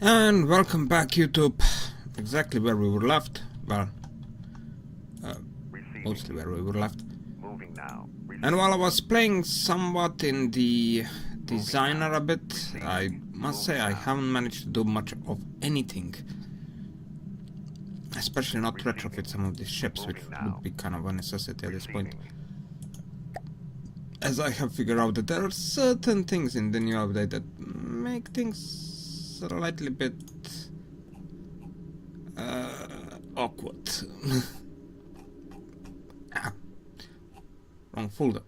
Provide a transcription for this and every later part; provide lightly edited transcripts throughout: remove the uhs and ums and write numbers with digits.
And welcome back, YouTube. Exactly where we were left. Well, mostly where we were left. And while I was playing somewhat in the designer a bit, I must say I haven't managed to do much of anything. Especially not retrofit some of these ships, which would be kind of a necessity at this point. As I have figured out that there are certain things in the new update that make things slightly bit awkward. Wrong folder.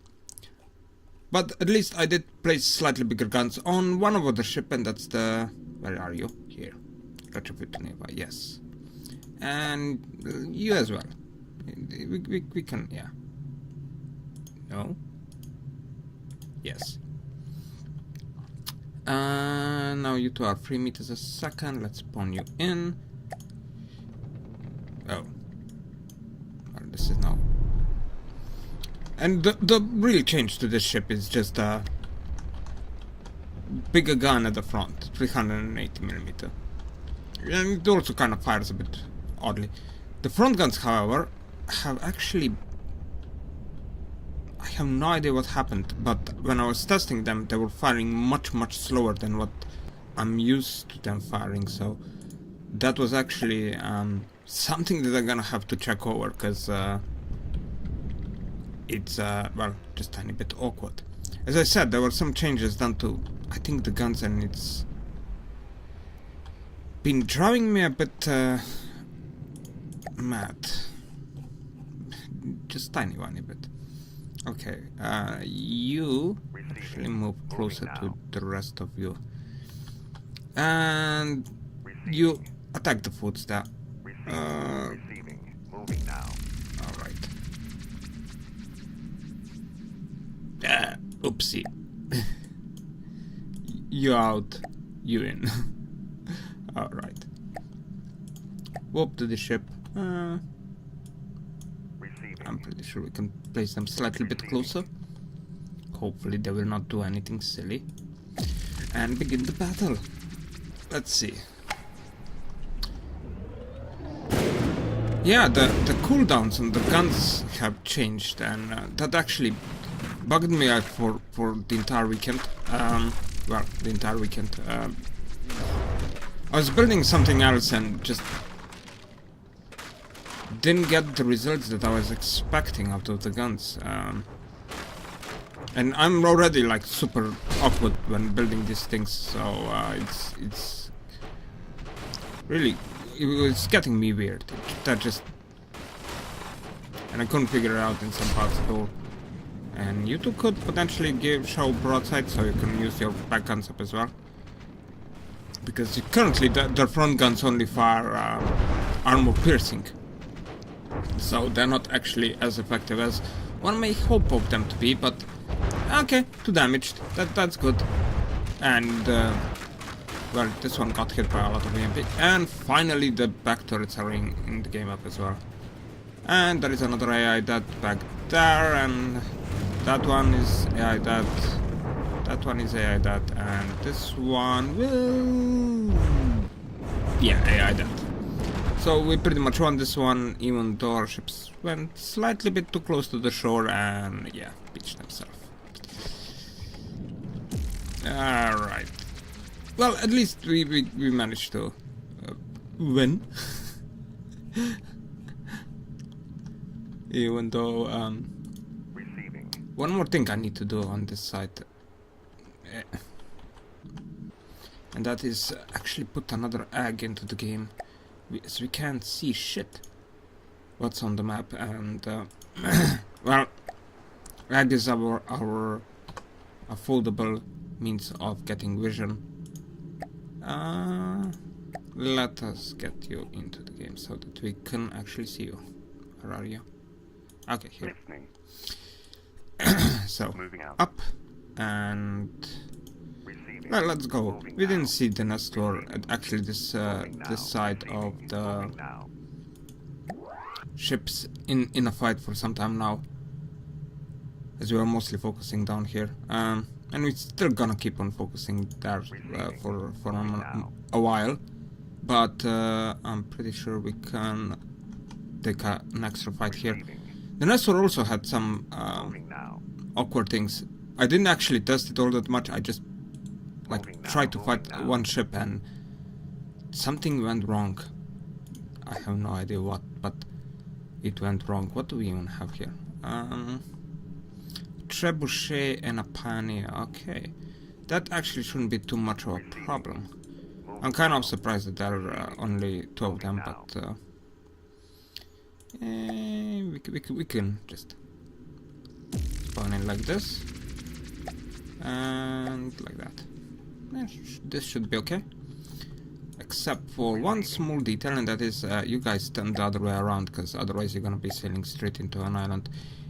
But at least I did place slightly bigger guns on one of the ship, and that's the... Where are you? Here. Retrofit nearby, yes. And you as well. We can, yeah. No? Yes. Now you two are 3 meters a second. Let's spawn you in. Oh. Well, this is now... And the real change to this ship is just a bigger gun at the front, 380mm. And it also kind of fires a bit oddly. The front guns, however, have actually... I have no idea what happened, but when I was testing them, they were firing much slower than what I'm used to them firing, so that was actually something that I'm gonna have to check over, because it's, well, just a tiny bit awkward. As I said, there were some changes done to, I think, the guns, and it's been driving me a bit mad. Just tiny one a bit. Okay, you actually move closer to the rest of you. And you attack the foods there. Alright. Oopsie. You out, you in. Alright. Warp to the ship. I'm pretty sure we can place them slightly bit closer. Hopefully they will not do anything silly. And begin the battle. Let's see. Yeah, the cooldowns on the guns have changed, and that actually bugged me out for the entire weekend. Well, the entire weekend. I was building something else and just didn't get the results that I was expecting out of the guns. And I'm already like super awkward when building these things, so it's really, it was getting me weird. That just, and I couldn't figure it out in some parts at all. And you two could potentially show broadside, so you can use your back guns up as well. Because currently the front guns only fire armor piercing. So they're not actually as effective as one may hope of them to be, but okay, 2 damaged, that's good. And well, this one got hit by a lot of EMP. And finally the back turrets are in the game up as well. And there is another AI that back there, and that one is AI that one is AI that, and this one will... yeah, AI that. So we pretty much won this one, even though our ships went slightly bit too close to the shore and, yeah, beached themselves. Alright. Well, at least we managed to win. Even though, one more thing I need to do on this side. And that is actually put another egg into the game. As we can't see shit what's on the map, and well, egg is our foldable means of getting vision. Let us get you into the game so that we can actually see you. Where are you? Okay, here. So up and well, let's go. We didn't see the nest or actually this side of the ships in a fight for some time now, as we are mostly focusing down here. And we're still gonna keep on focusing there for a while. But I'm pretty sure we can take an extra fight here. The Nestor also had some awkward things. I didn't actually test it all that much. I just like tried to fight one ship and something went wrong. I have no idea what, but it went wrong. What do we even have here? Trebuchet and a Pioneer. Okay, that actually shouldn't be too much of a problem. I'm kind of surprised that there are only 2 of them, but we can just spawn in like this and like that. This should be okay, except for one small detail, and that is you guys turn the other way around, because otherwise you're gonna be sailing straight into an island.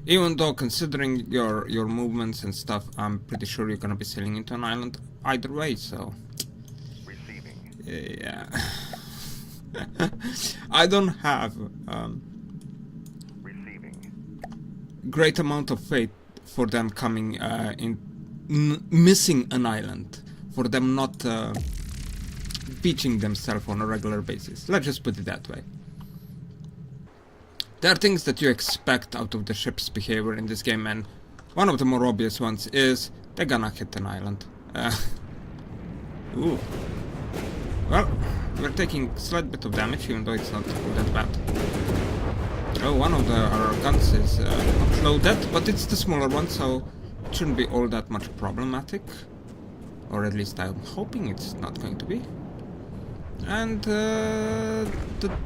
Even though, considering your movements and stuff, I'm pretty sure you're gonna be sailing into an island either way. So yeah. I don't have great amount of faith for them coming in missing an island, for them not beaching themselves on a regular basis. Let's just put it that way. There are things that you expect out of the ship's behavior in this game, and one of the more obvious ones is they're gonna hit an island. Ooh. Well, we're taking a slight bit of damage, even though it's not that bad. Oh, one of our guns is not loaded, but it's the smaller one, so it shouldn't be all that much problematic. Or at least I'm hoping it's not going to be. And the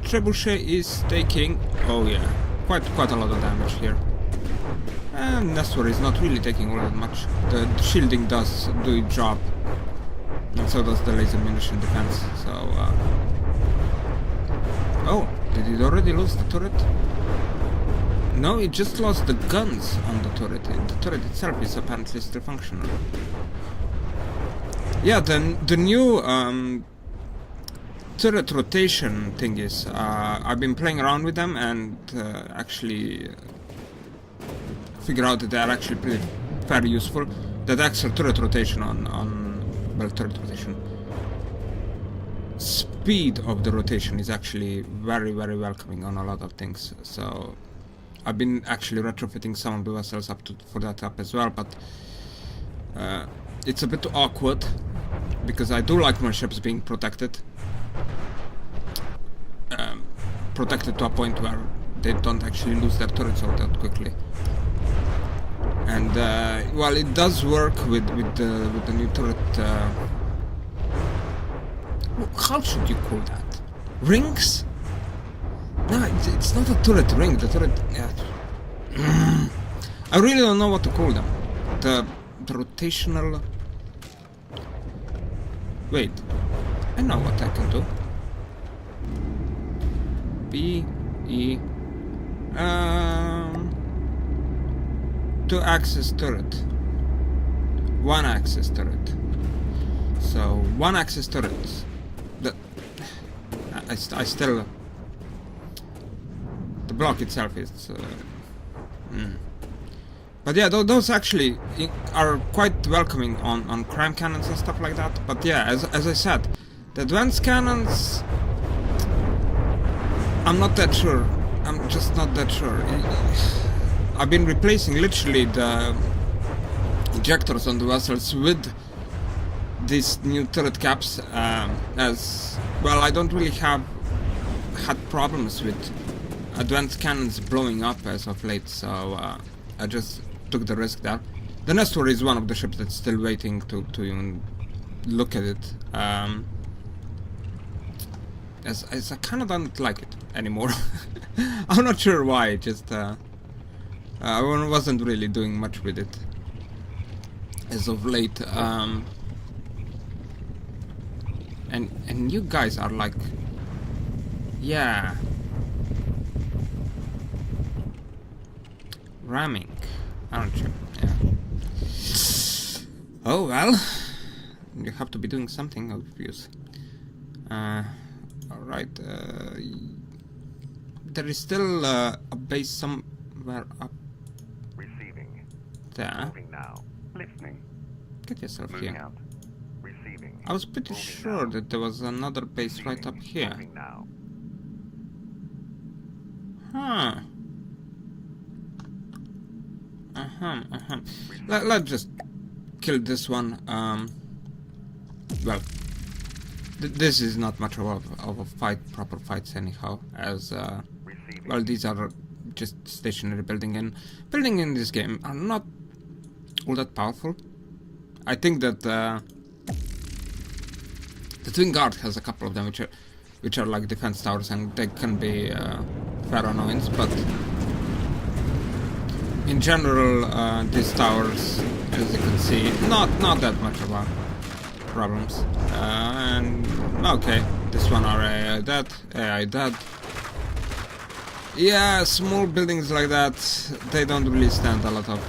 trebuchet is taking, oh yeah, quite a lot of damage here. And Nestor is not really taking all that much. The shielding does do its job, and so does the laser munition defense. So oh, did it already lose the turret? No, it just lost the guns on the turret. The turret itself is apparently still functional. Yeah, the new turret rotation thing is, I've been playing around with them and actually figure out that they're actually pretty very useful. That extra turret rotation turret rotation. Speed of the rotation is actually very welcoming on a lot of things. So I've been actually retrofitting some of the vessels for that up as well, but it's a bit awkward because I do like my ships being protected. Protected to a point where they don't actually lose their turrets all that quickly. And well, it does work with the new turret. How should you call that? Rings? No, it's not a turret ring. The turret. Yeah. I really don't know what to call them. The rotational. Wait, I know what I can do. Two-axis turret. One-axis turret. So one-axis turrets. I still. The block itself is. But yeah, those actually are quite welcoming on crime cannons and stuff like that. But yeah, as I said, the advanced cannons, I'm not that sure. I'm just not that sure. I've been replacing literally the ejectors on the vessels with these new turret caps, as well. I don't really have had problems with advanced cannons blowing up as of late, so I just took the risk there. The Nestor is one of the ships that's still waiting to even look at it, as I kind of don't like it anymore. I'm not sure why, just I wasn't really doing much with it as of late, and you guys are like, yeah, ramming, aren't you? Yeah. Oh well, you have to be doing something obvious. Alright, there is still a base somewhere up Receiving. there. Moving now. Listening. get yourself Moving here. out. Receiving. I was pretty sure that there was another base right up here. Moving now. Huh. Let's just kill this one. Well, this is not much of a fight, proper fights anyhow, as well, these are just stationary building in this game are not all that powerful. I think that the Twin Guard has a couple of them which are like defense towers, and they can be fair annoyance, but in general these towers, as you can see, not that much of a problems. And okay, this one are AI dead. Yeah, small buildings like that, they don't really stand a lot of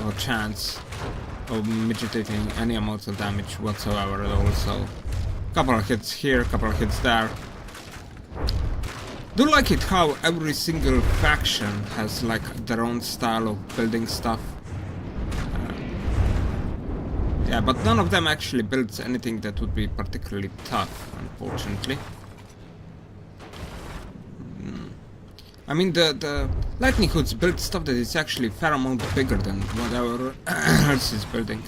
a chance of mitigating any amounts of damage whatsoever at all. So, couple of hits here, couple of hits there. Do like it how every single faction has like their own style of building stuff. Yeah, but none of them actually builds anything that would be particularly tough, unfortunately. I mean, the Lightning Hoods build stuff that is actually fair amount bigger than whatever else is building.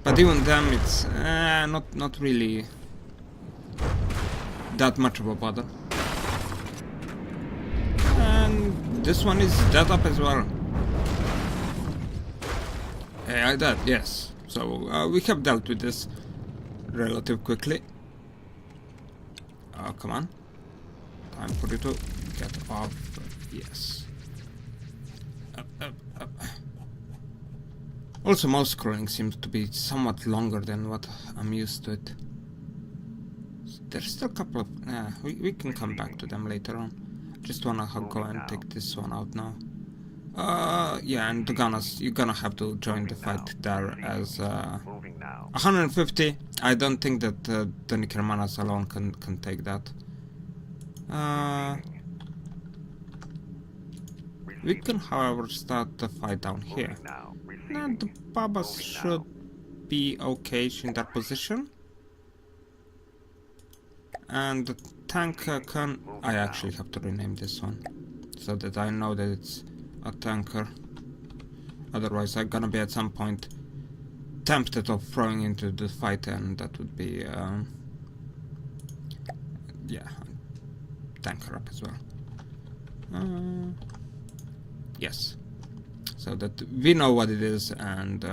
But even them, it's not really that much of a bother. And this one is dead up as well. AI dead, yes. So we have dealt with this relatively quickly. Oh, come on. Time for you to get off. Yes. Up. Also, mouse scrolling seems to be somewhat longer than what I'm used to it. There's still a couple of... we can come back to them later on. Just wanna go and take this one out now. Yeah, and you're gonna have to join the fight there as 150. I don't think that the Necromanas alone can take that. We can, however, start the fight down here. And the Babas should be okay in that position. And the tank can... I actually have to rename this one, so that I know that it's a tanker. Otherwise I'm gonna be at some point tempted of throwing into the fight, and that would be yeah, tanker up as well. Yes, so that we know what it is, and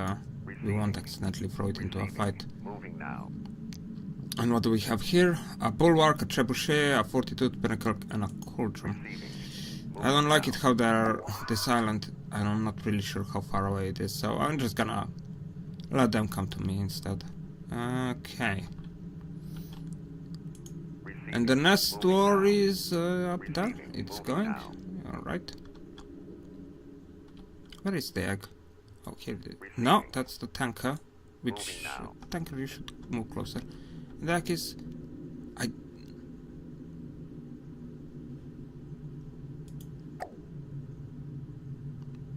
we won't accidentally throw it into a fight. And what do we have here? A bulwark, a trebuchet, a fortitude pinnacle, and a cauldron. I don't like it how they're this island. I'm not really sure how far away it is, so I'm just gonna let them come to me instead. Okay. And the nest door is up there. It's going. Alright. Where is the egg? Oh, here it is. No, that's the tanker. Which tanker you should move closer. The egg is...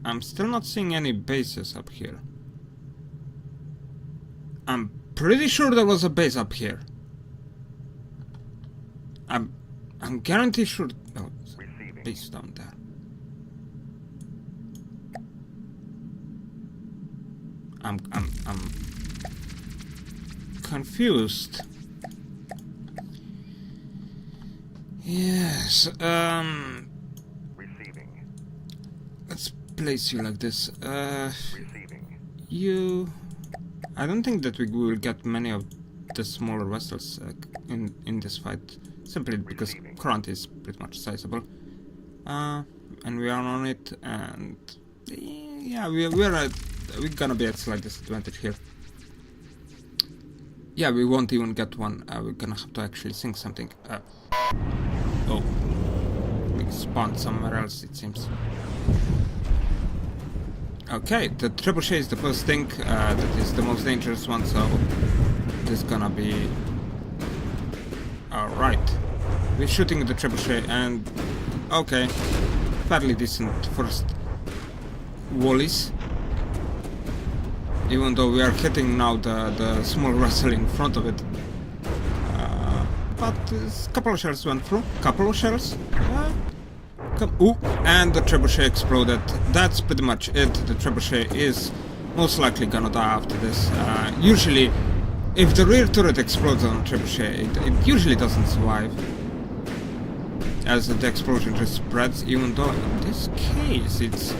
I'm still not seeing any bases up here. I'm pretty sure there was a base up here. I'm guaranteed sure. Oh, base down there. I'm confused. Yes. Let's place you like this. You... I don't think that we will get many of the smaller vessels in this fight, simply because Courant is pretty much sizable. And we are on it, and yeah, we're gonna be at slight disadvantage here. Yeah, we won't even get one. We're gonna have to actually sink something. Oh, we spawned somewhere else, it seems. Okay, the trebuchet is the first thing, that is the most dangerous one, so this is gonna be... Alright, we're shooting the trebuchet, and... Okay, fairly decent first wallies. even though we are hitting now the small vessel in front of it. But a couple of shells went through. Couple of shells. Ooh, and the trebuchet exploded. That's pretty much it. The trebuchet is most likely gonna die after this. Usually, if the rear turret explodes on trebuchet, it usually doesn't survive, as the explosion just spreads. Even though in this case, it's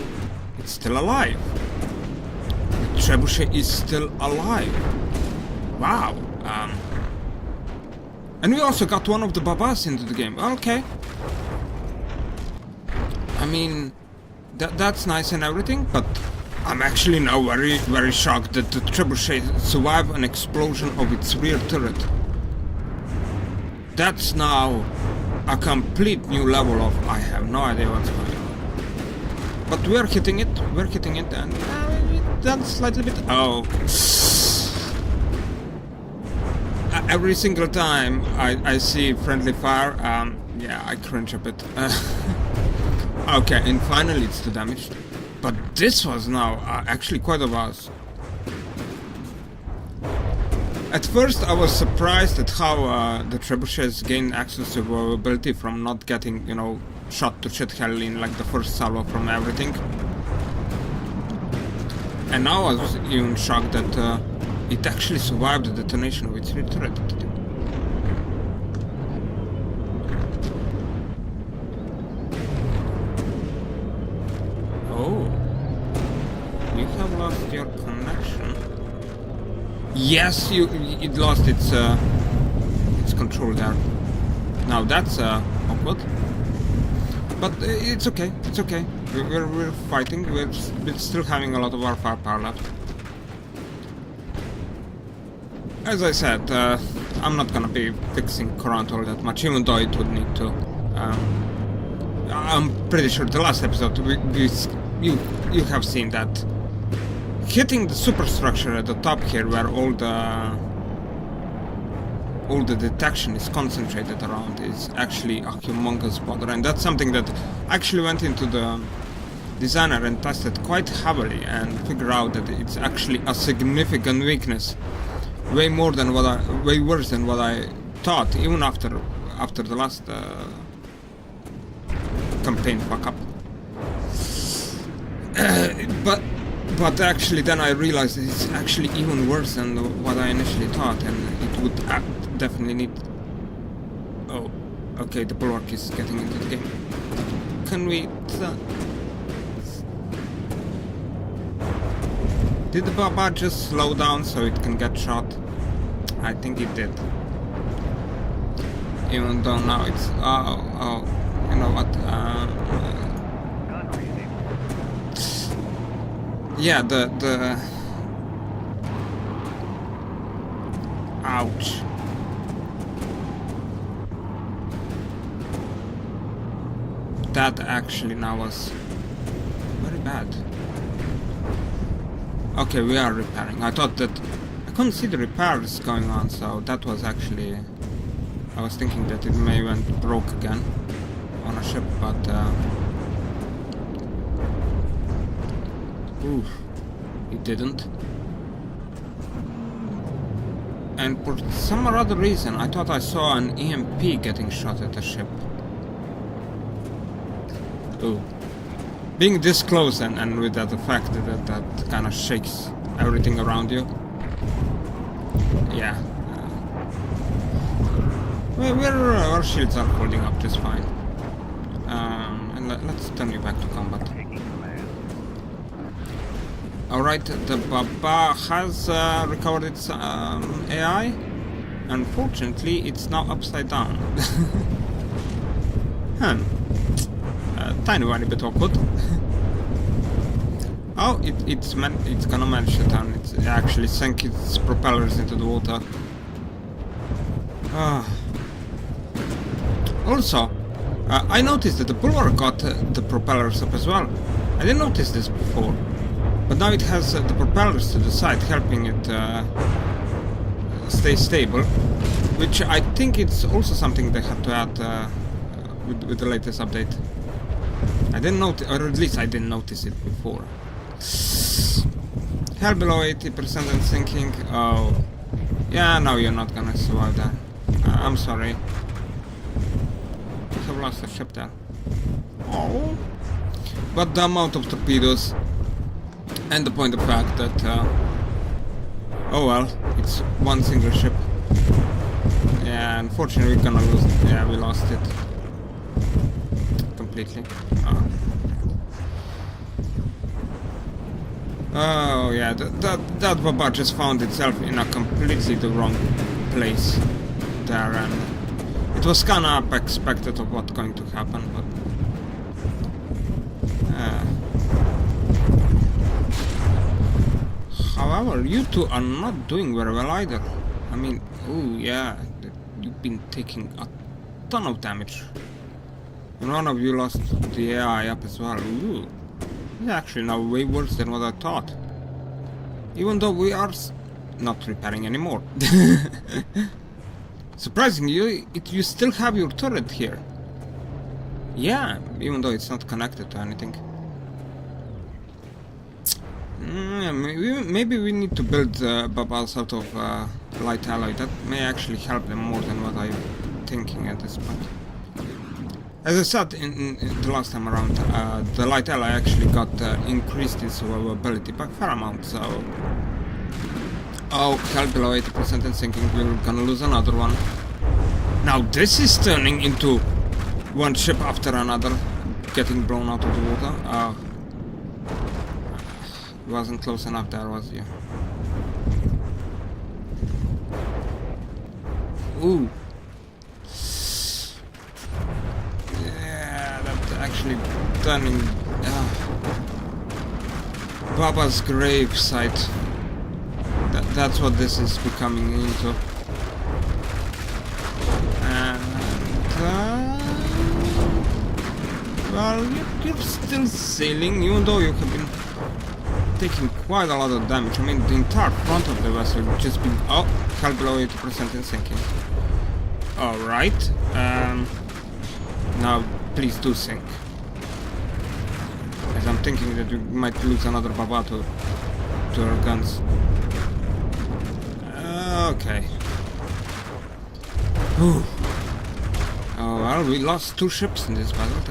still alive. The trebuchet is still alive. Wow. And we also got one of the Babas into the game. Okay. I mean, that's nice and everything, but I'm actually now very, very shocked that the trebuchet survived an explosion of its rear turret. That's now a complete new level of I have no idea what's going on. But we're hitting it, and that's slightly bit. Oh. Every single time I see friendly fire, yeah, I cringe a bit. Okay, and finally it's the damage. But this was now actually quite a buzz. At first I was surprised at how the trebuchets gained access to vulnerability from not getting, you know, shot to shit hell in like the first salvo from everything. And now I was even shocked that it actually survived the detonation of its rear turret. Oh, you have lost your connection. Yes, it lost its control there. Now that's awkward. But it's okay. It's okay. We're fighting. We're still having a lot of our firepower left. As I said, I'm not gonna be fixing current all that much, even though it would need to. I'm pretty sure the last episode you have seen that hitting the superstructure at the top here, where all the detection is concentrated around, is actually a humongous bother, and that's something that I actually went into the designer and tested quite heavily and figured out that it's actually a significant weakness. Way worse than what I thought, even after the last campaign fuck up. But actually, then I realized it's actually even worse than what I initially thought, and it would definitely need. Oh, okay, the bulwark is getting into the game. Can we? Did the Baba just slow down so it can get shot? I think it did. Even though now it's... Oh, you know what? Yeah, the... Ouch. That actually now was very bad. Okay, we are repairing. I thought that I couldn't see the repairs going on, so that was actually. I was thinking that it may went broke again on a ship, but oof, it didn't. And for some or other reason, I thought I saw an EMP getting shot at the ship. Ooh. Being this close and with that effect that kind of shakes everything around you. Yeah. Our shields are holding up just fine. And let's turn you back to combat. Alright, the Baba has recovered its AI. Unfortunately, it's now upside down. Tiny bit awkward. Oh, it's gonna manage to turn. It's actually sank its propellers into the water. Also, I noticed that the bulwark got the propellers up as well. I didn't notice this before, but now it has the propellers to the side, helping it stay stable. Which I think it's also something they had to add with the latest update. I didn't notice, or at least I didn't notice it before. Hell below 80% and sinking. Oh. Yeah, no, you're not gonna survive that. I'm sorry. I have lost a ship there. Oh. But the amount of torpedoes and the point of fact that oh well, it's one single ship. Yeah, unfortunately we're gonna lose. Yeah, we lost it completely. Oh yeah, that Baba just found itself in a completely the wrong place there, and it was kinda expected of what's going to happen, but however, you two are not doing very well either. I mean, oh yeah, you've been taking a ton of damage. And one of you lost the AI up as well. Ooh. It's actually now way worse than what I thought. Even though we are not repairing anymore. Surprisingly, you still have your turret here. Yeah, even though it's not connected to anything. Maybe we need to build bubbles out of light alloy. That may actually help them more than what I'm thinking at this point. As I said in the last time around, the light alloy actually got increased in survivability by a fair amount, so... Oh, hell below 80% and sinking, we're gonna lose another one. Now this is turning into one ship after another getting blown out of the water. Wasn't close enough there, was you? Ooh. Yeah, that's actually turning Baba's grave site. That's what this is becoming into. And well, you're still sailing, even though you have been taking quite a lot of damage. I mean, the entire front of the vessel just been hell below 80% and sinking. Alright. Now, please do sink. As I'm thinking that you might lose another Baba to our guns. Okay. Whew. Oh well, we lost 2 ships in this battle.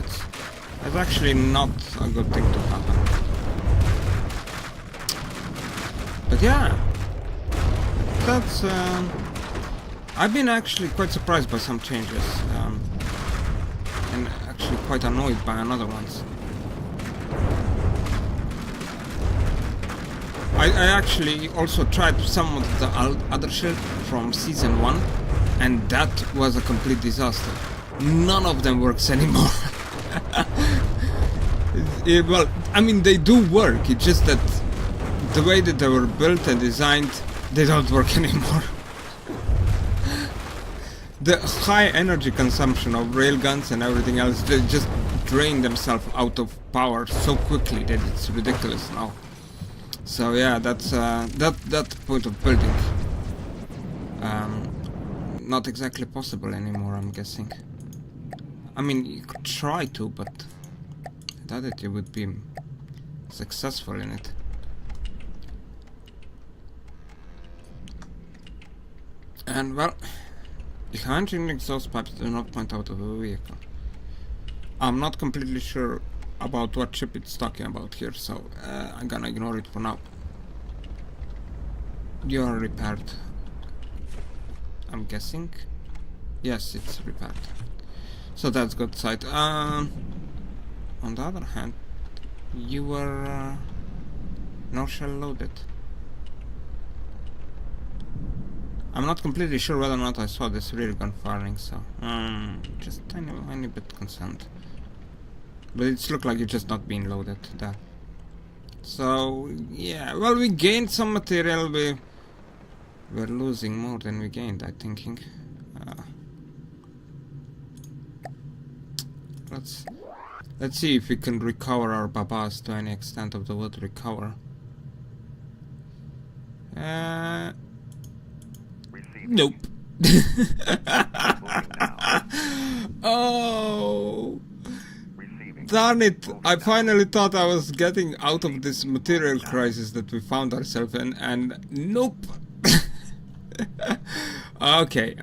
That's actually not a good thing to happen. But yeah, that's I've been actually quite surprised by some changes, and actually quite annoyed by another ones. I actually also tried some of the other shit from season 1, and that was a complete disaster. None of them works anymore. Well, I mean, they do work, it's just that the way that they were built and designed, they don't work anymore. The high energy consumption of railguns and everything else, they just drain themselves out of power so quickly that it's ridiculous now. So yeah, that's that point of building not exactly possible anymore, I'm guessing. I mean, you could try to, but I doubt that you would be successful in it. And well, the engine exhaust pipes do not point out of the vehicle. I'm not completely sure about what ship it's talking about here, so I'm gonna ignore it for now. You are repaired. I'm guessing. Yes, it's repaired. So that's good side. On the other hand, you were no shell loaded. I'm not completely sure whether or not I saw this rear gun firing, so just tiny bit concerned. But it's looked like it's just not being loaded there. So yeah, well, we gained some material. We're losing more than we gained, I'm thinking. Let's see if we can recover our babas to any extent of the word recover. Nope. Oh, Darn it! I finally thought I was getting out of this material crisis that we found ourselves in, and nope! Okay,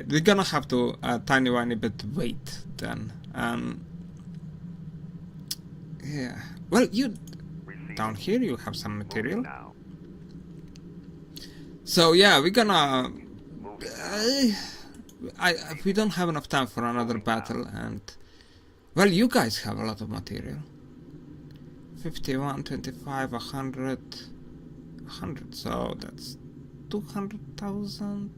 we're gonna have to tiny bit wait then. Yeah. Well, you down here you have some material. So yeah, we're gonna. We don't have enough time for another battle, and well, you guys have a lot of material. 51, 25, 100, 100. So that's 200,000,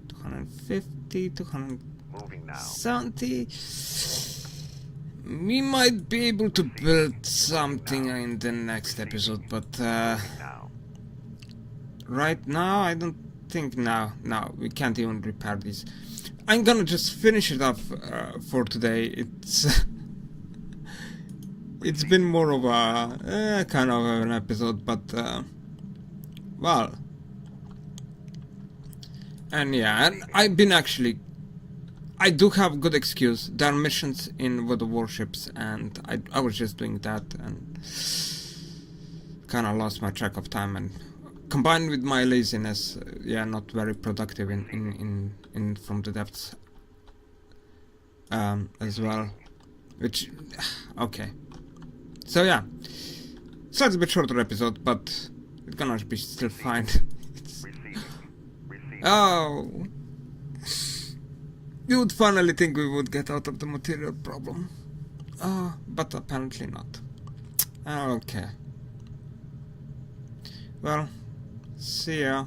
250, 270. We might be able to build something in the next episode, but right now I don't think no, we can't even repair these. I'm gonna just finish it off for today. It's been more of a kind of an episode, but well, and yeah, and I've been actually. I do have good excuse. There are missions in with the warships, and I was just doing that and kind of lost my track of time, and combined with my laziness, yeah, not very productive in from the depths as well. Which okay, so yeah, slightly bit shorter episode, but it's gonna be still fine. Oh. You would finally think we would get out of the material problem. But apparently not. Okay. Well, see ya.